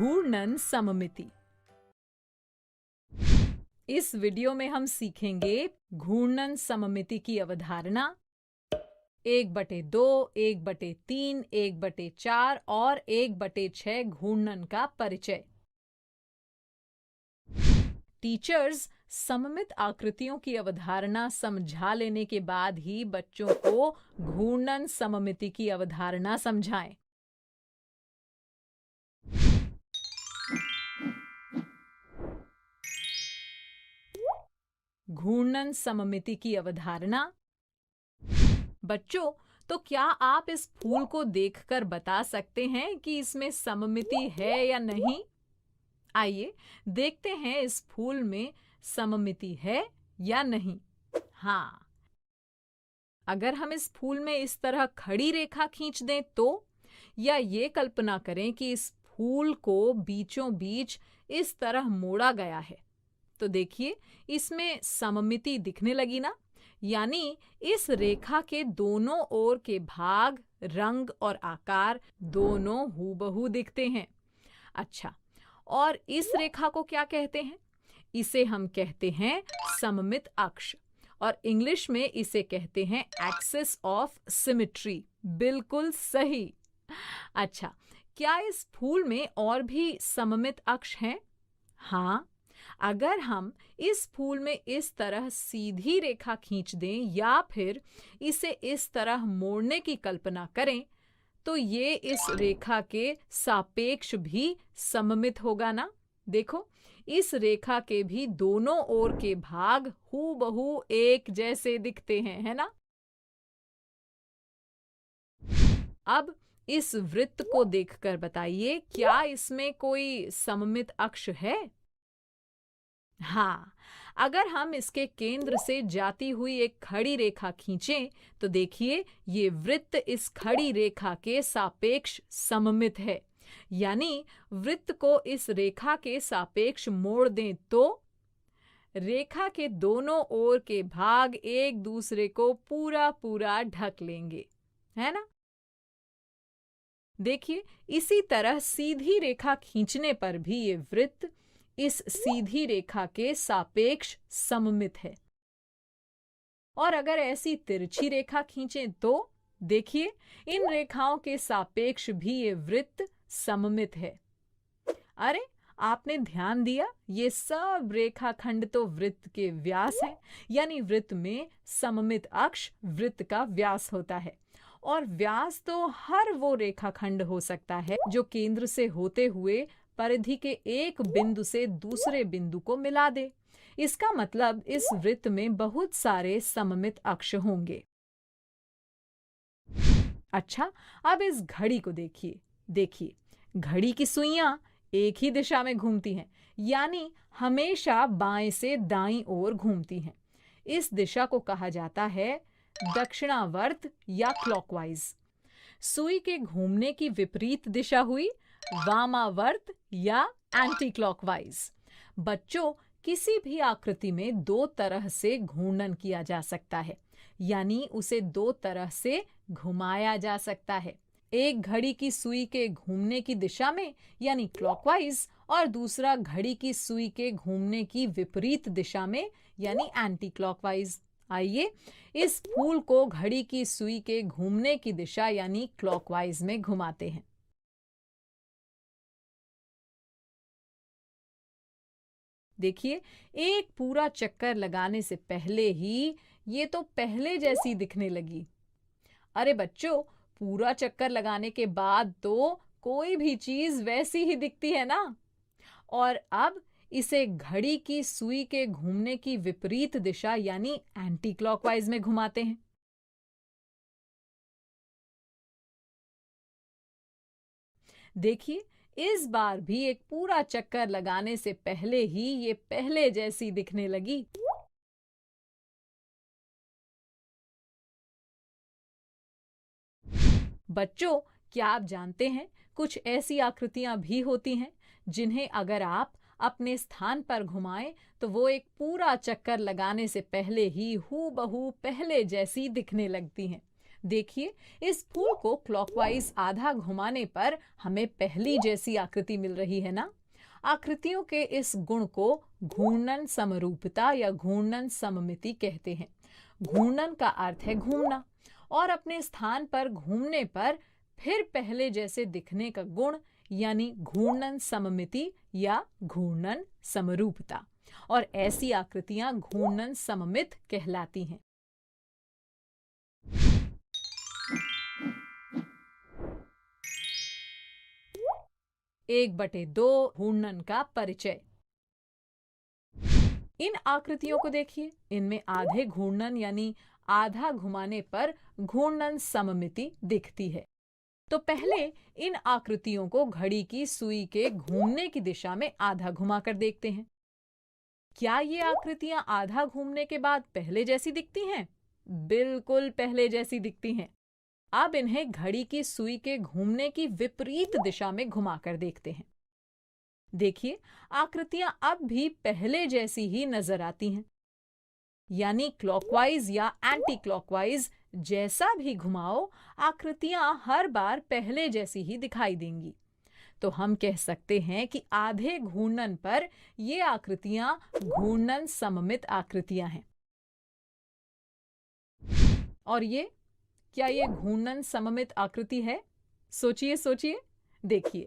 घूर्णन सममिति। इस वीडियो में हम सीखेंगे घूर्णन सममिति की अवधारणा, 1/2, 1/3, 1/4 और 1/6 घूर्णन का परिचय। टीचर्स सममित आकृतियों की अवधारणा समझा लेने के बाद ही बच्चों को घूर्णन सममिति की अवधारणा समझाएं। घूर्णन सममिति की अवधारणा। बच्चों, तो क्या आप इस फूल को देखकर बता सकते हैं कि इसमें सममिति है या नहीं? आइए देखते हैं इस फूल में सममिति है या नहीं। हाँ, अगर हम इस फूल में इस तरह खड़ी रेखा खींच दें तो, या ये कल्पना करें कि इस फूल को बीचों बीच इस तरह मोड़ा गया है, तो देखिए इसमें सममिति दिखने लगी ना। यानी इस रेखा के दोनों ओर के भाग, रंग और आकार दोनों हूबहू दिखते हैं। अच्छा, और इस रेखा को क्या कहते हैं? इसे हम कहते हैं सममित अक्ष, और इंग्लिश में इसे कहते हैं एक्सिस ऑफ सिमेट्री। बिल्कुल सही। अच्छा, क्या इस फूल में और भी सममित अक्ष हैं? हाँ, अगर हम इस फूल में इस तरह सीधी रेखा खींच दें या फिर इसे इस तरह मोड़ने की कल्पना करें, तो ये इस रेखा के सापेक्ष भी सममित होगा ना। देखो, इस रेखा के भी दोनों ओर के भाग हूबहू एक जैसे दिखते हैं, है ना। अब इस वृत्त को देखकर बताइए, क्या इसमें कोई सममित अक्ष है? हाँ, अगर हम इसके केंद्र से जाती हुई एक खड़ी रेखा खींचें, तो देखिए ये वृत्त इस खड़ी रेखा के सापेक्ष सममित है। यानी वृत्त को इस रेखा के सापेक्ष मोड़ दें तो रेखा के दोनों ओर के भाग एक दूसरे को पूरा पूरा ढक लेंगे, है ना। देखिए, इसी तरह सीधी रेखा खींचने पर भी ये वृत्त इस सीधी रेखा के सापेक्ष सममित है। और अगर ऐसी तिरछी रेखा खींचें तो देखिए इन रेखाओं के सापेक्ष भी ये वृत्त सममित है। अरे, आपने ध्यान दिया, ये सब रेखाखंड तो वृत्त के व्यास है। यानी वृत्त में सममित अक्ष वृत्त का व्यास होता है, और व्यास तो हर वो रेखाखंड हो सकता है जो केंद्र से होते हुए परिधि के एक बिंदु से दूसरे बिंदु को मिला दे। इसका मतलब इस वृत्त में बहुत सारे सममित अक्ष होंगे। अच्छा, अब इस घड़ी को देखिए घड़ी की सुइयां एक ही दिशा में घूमती हैं, यानी हमेशा बाएं से दाईं ओर घूमती हैं। इस दिशा को कहा जाता है दक्षिणावर्त या क्लॉकवाइज। सुई के घूमने की विपरीत दिशा हुई वामावर्त या एंटी क्लॉकवाइज। बच्चों, किसी भी आकृति में दो तरह से घूर्णन किया जा सकता है, यानी उसे दो तरह से घुमाया जा सकता है। एक घड़ी की सुई के घूमने की दिशा में यानी क्लॉकवाइज, और दूसरा घड़ी की सुई के घूमने की विपरीत दिशा में यानी एंटी क्लॉकवाइज। आइए इस फूल को घड़ी की सुई के घूमने की दिशा यानी क्लॉकवाइज में घुमाते हैं। देखिए, एक पूरा चक्कर लगाने से पहले ही ये तो पहले जैसी दिखने लगी। अरे बच्चों, पूरा चक्कर लगाने के बाद तो कोई भी चीज वैसी ही दिखती है ना। और अब इसे घड़ी की सुई के घूमने की विपरीत दिशा यानी एंटी क्लॉकवाइज में घुमाते हैं। देखिए, इस बार भी एक पूरा चक्कर लगाने से पहले ही ये पहले जैसी दिखने लगी। बच्चों, क्या आप जानते हैं कुछ ऐसी आकृतियां भी होती हैं जिन्हें अगर आप अपने स्थान पर घुमाएं तो वो एक पूरा चक्कर लगाने से पहले ही हूबहू पहले जैसी दिखने लगती हैं। देखिए, इस फूल को क्लॉकवाइज आधा घुमाने पर हमें पहली जैसी आकृति मिल रही है ना। आकृतियों के इस गुण को घूर्णन समरूपता या घूर्णन सममिति कहते हैं। घूर्णन का अर्थ है घूमना, और अपने स्थान पर घूमने पर फिर पहले जैसे दिखने का गुण यानी घूर्णन सममिति या घूर्णन समरूपता। और ऐसी आकृतियां घूर्णन सममित कहलाती हैं। 1/2 घूर्णन का परिचय। इन आकृतियों को देखिए, इनमें आधे घूर्णन यानी आधा घुमाने पर घूर्णन सममिति दिखती है। तो पहले इन आकृतियों को घड़ी की सुई के घूमने की दिशा में आधा घुमाकर देखते हैं। क्या ये आकृतियां आधा घूमने के बाद पहले जैसी दिखती हैं? बिल्कुल पहले जैसी दिखती हैं। अब इन्हें घड़ी की सुई के घूमने की विपरीत दिशा में घुमाकर देखते हैं। देखिए, आकृतियां अब भी पहले जैसी ही नजर आती हैं। यानी क्लॉकवाइज या एंटी क्लॉकवाइज जैसा भी घुमाओ, आकृतियां हर बार पहले जैसी ही दिखाई देंगी। तो हम कह सकते हैं कि आधे घूर्णन पर ये आकृतियां घूर्णन सममित आकृतियां हैं। और क्या ये घूर्णन सममित आकृति है? सोचिए सोचिए। देखिए,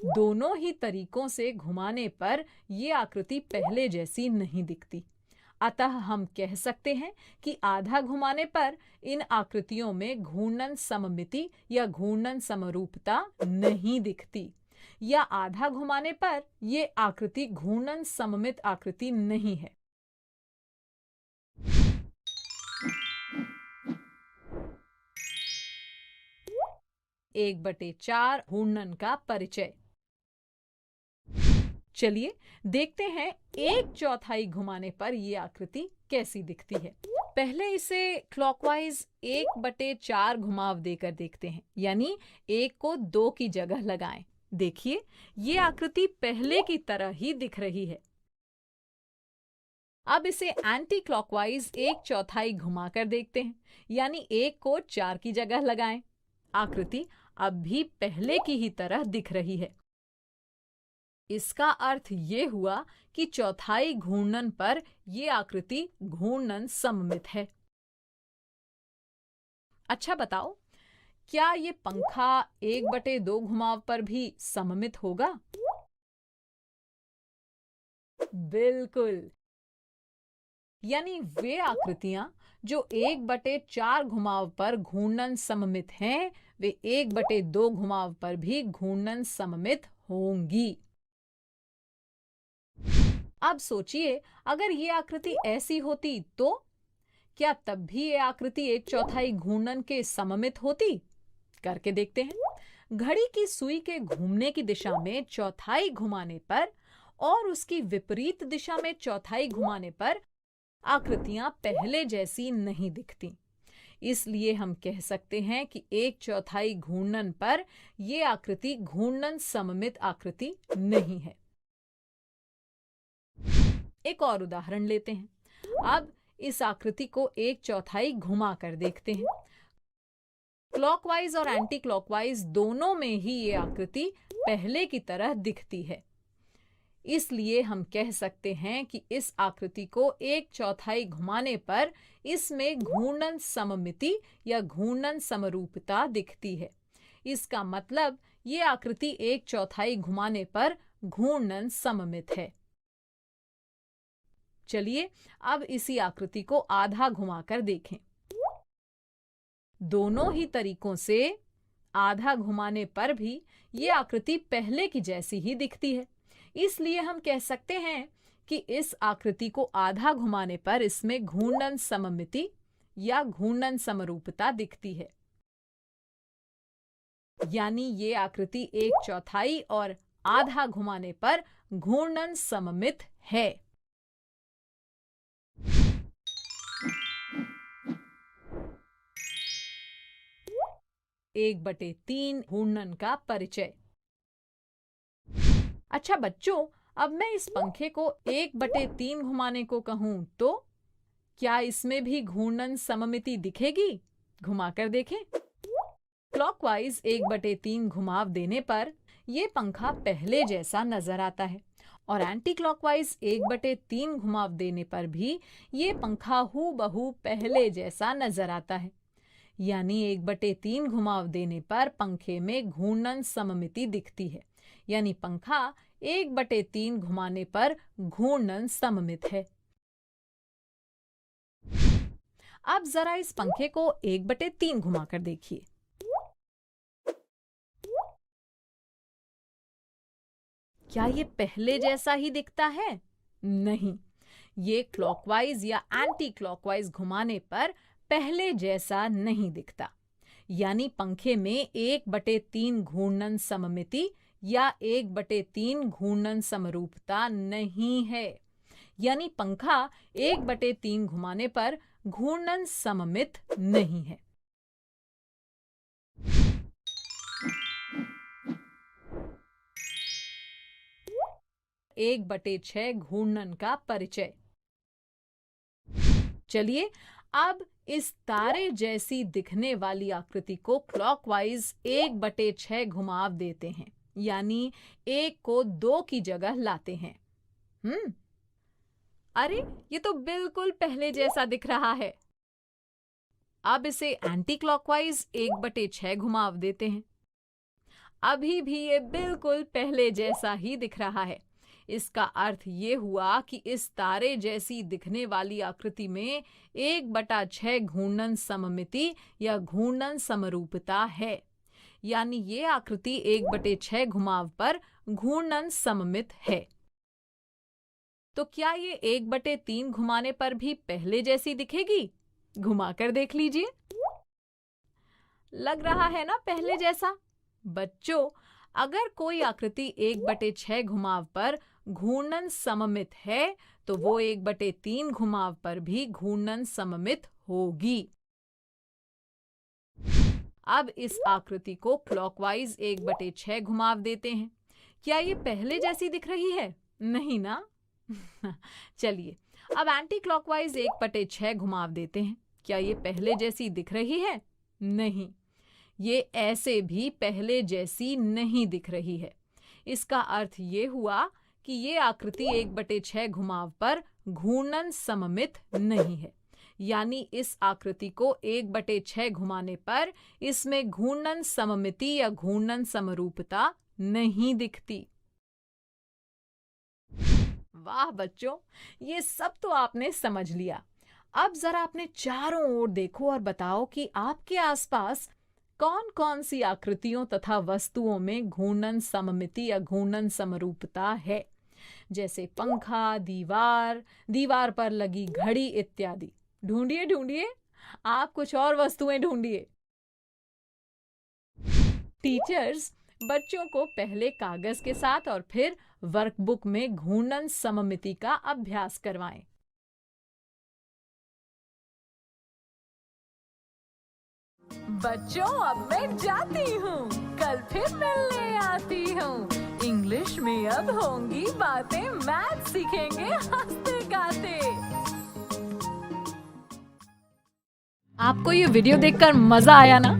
दोनों ही तरीकों से घुमाने पर ये आकृति पहले जैसी नहीं दिखती। अतः हम कह सकते हैं कि आधा घुमाने पर इन आकृतियों में घूर्णन सममिति या घूर्णन समरूपता नहीं दिखती, या आधा घुमाने पर ये आकृति घूर्णन सममित आकृति नहीं है। 1/4 घूर्णन का परिचय। चलिए देखते हैं 1/4 घुमाने पर यह आकृति कैसी दिखती है। पहले इसे क्लॉकवाइज 1/4 घुमाव देकर देखते हैं, यानी 1 को 2 की जगह लगाएं। देखिए, ये आकृति पहले की तरह ही दिख रही है। अब इसे एंटी क्लॉकवाइज 1/4 घुमाकर देखते हैं, यानी 1 को 4 की जगह लगाएं। आकृति अब भी पहले की ही तरह दिख रही है। इसका अर्थ ये हुआ कि चौथाई घूर्णन पर यह आकृति घूर्णन सममित है। अच्छा बताओ, क्या ये पंखा 1/2 घुमाव पर भी सममित होगा? बिल्कुल। यानी वे आकृतियां जो 1/4 घुमाव पर घूर्णन सममित हैं, वे 1/2 घुमाव पर भी घूर्णन सममित होंगी। अब सोचिए, अगर ये आकृति ऐसी होती तो क्या तब भी ये आकृति 1/4 घूर्णन के सममित होती? करके देखते हैं। घड़ी की सुई के घूमने की दिशा में चौथाई घुमाने पर और उसकी विपरीत दिशा में चौथाई घुमाने पर आकृतियां पहले जैसी नहीं दिखती। इसलिए हम कह सकते हैं कि 1/4 घूर्णन पर यह आकृति घूर्णन सममित आकृति नहीं है। एक और उदाहरण लेते हैं। अब इस आकृति को 1/4 घुमा कर देखते हैं। क्लॉकवाइज और एंटी क्लॉकवाइज दोनों में ही ये आकृति पहले की तरह दिखती है। इसलिए हम कह सकते हैं कि इस आकृति को 1/4 घुमाने पर इसमें घूर्णन सममिति या घूर्णन समरूपता दिखती है। इसका मतलब ये आकृति 1/4 घुमाने पर घूर्णन सममित है। चलिए अब इसी आकृति को आधा घुमाकर देखें। दोनों ही तरीकों से आधा घुमाने पर भी ये आकृति पहले की जैसी ही दिखती है। इसलिए हम कह सकते हैं कि इस आकृति को आधा घुमाने पर इसमें घूर्णन सममिति या घूर्णन समरूपता दिखती है। यानी ये आकृति 1/4 और आधा घुमाने पर घूर्णन सममित है। 1/3 घूर्णन का परिचय। अच्छा बच्चों, अब मैं इस पंखे को 1/3 घुमाने को कहूं तो क्या इसमें भी घूर्णन सममिति दिखेगी? घुमाकर देखें। क्लॉकवाइज 1/3 घुमाव देने पर ये पंखा पहले जैसा नजर आता है और एंटी क्लॉकवाइज 1/3 घुमाव देने पर भी ये पंखा हूबहू पहले जैसा नजर आता है। यानी 1/3 घुमाव देने पर पंखे में घूर्णन सममिति दिखती है, यानी पंखा 1/3 घुमाने पर घूर्णन सममित है। अब जरा इस पंखे को 1/3 घुमाकर देखिए। क्या ये पहले जैसा ही दिखता है? नहीं, ये क्लॉकवाइज या एंटी क्लॉकवाइज घुमाने पर पहले जैसा नहीं दिखता। यानी पंखे में 1/3 घूर्णन सममिति या 1/3 घूर्णन समरूपता नहीं है। यानी पंखा 1/3 घुमाने पर घूर्णन सममित नहीं है। एक बटे 6 घूर्णन का परिचय। चलिए अब इस तारे जैसी दिखने वाली आकृति को क्लॉकवाइज 1/6 घुमाव देते हैं, यानी 1 को 2 की जगह लाते हैं। अरे ये तो बिल्कुल पहले जैसा दिख रहा है। अब इसे एंटी क्लॉकवाइज 1/6 घुमाव देते हैं। अभी भी ये बिल्कुल पहले जैसा ही दिख रहा है। इसका अर्थ ये हुआ कि इस तारे जैसी दिखने वाली आकृति में 1/6 घूर्णन सममिति या घूर्णन समरूपता है। यानी ये आकृति 1/6 घुमाव पर घूर्णन सममित है। तो क्या ये 1/3 घुमाने पर भी पहले जैसी दिखेगी? घुमाकर देख लीजिए। लग रहा है ना पहले जैसा? बच्चों, अगर कोई आकृति 1/6 घुमाव पर घूर्णन सममित है तो वो 1/3 घुमाव पर भी घूर्णन सममित होगी। अब इस आकृति को क्लॉकवाइज 1/6 घुमाव देते हैं। क्या ये पहले जैसी दिख रही है? नहीं ना? चलिए अब एंटी क्लॉकवाइज 1/6 घुमाव देते हैं। क्या ये पहले जैसी दिख रही है? नहीं, ये ऐसे भी पहले जैसी नहीं दिख रही है। इसका अर्थ ये हुआ कि ये आकृति 1/6 घुमाव पर घूर्णन सममित नहीं है। यानी इस आकृति को 1/6 घुमाने पर इसमें घूर्णन सममिति या घूर्णन समरूपता नहीं दिखती। वाह बच्चों, ये सब तो आपने समझ लिया। अब जरा अपने चारों ओर देखो और बताओ कि आपके आसपास कौन कौन सी आकृतियों तथा वस्तुओं में घूर्णन सममिति या घूर्णन समरूपता है। जैसे पंखा, दीवार, दीवार पर लगी घड़ी इत्यादि। ढूंढिए ढूंढिए, आप कुछ और वस्तुएं ढूंढिए। टीचर्स बच्चों को पहले कागज के साथ और फिर वर्कबुक में घूर्णन सममिति का अभ्यास करवाएं। बच्चों, अब मैं जाती हूँ, कल फिर मिलने आती हूँ। इंग्लिश में अब होंगी बातें, मैथ सीखेंगे हंसते गाते। आपको ये वीडियो देखकर मजा आया ना?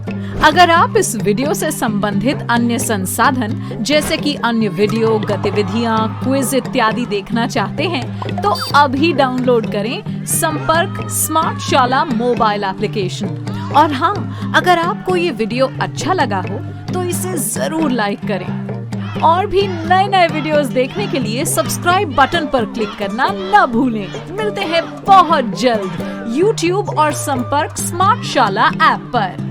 अगर आप इस वीडियो से संबंधित अन्य संसाधन जैसे कि अन्य वीडियो, गतिविधियां, क्विज इत्यादि देखना चाहते हैं तो अभी डाउनलोड करें संपर्क स्मार्ट शाला मोबाइल एप्लीकेशन। और हाँ, अगर आपको ये वीडियो अच्छा लगा हो तो इसे जरूर लाइक करें। और भी नए नए वीडियोस देखने के लिए सब्सक्राइब बटन पर क्लिक करना न भूलें। मिलते हैं बहुत जल्द YouTube और संपर्क स्मार्ट शाला ऐप पर।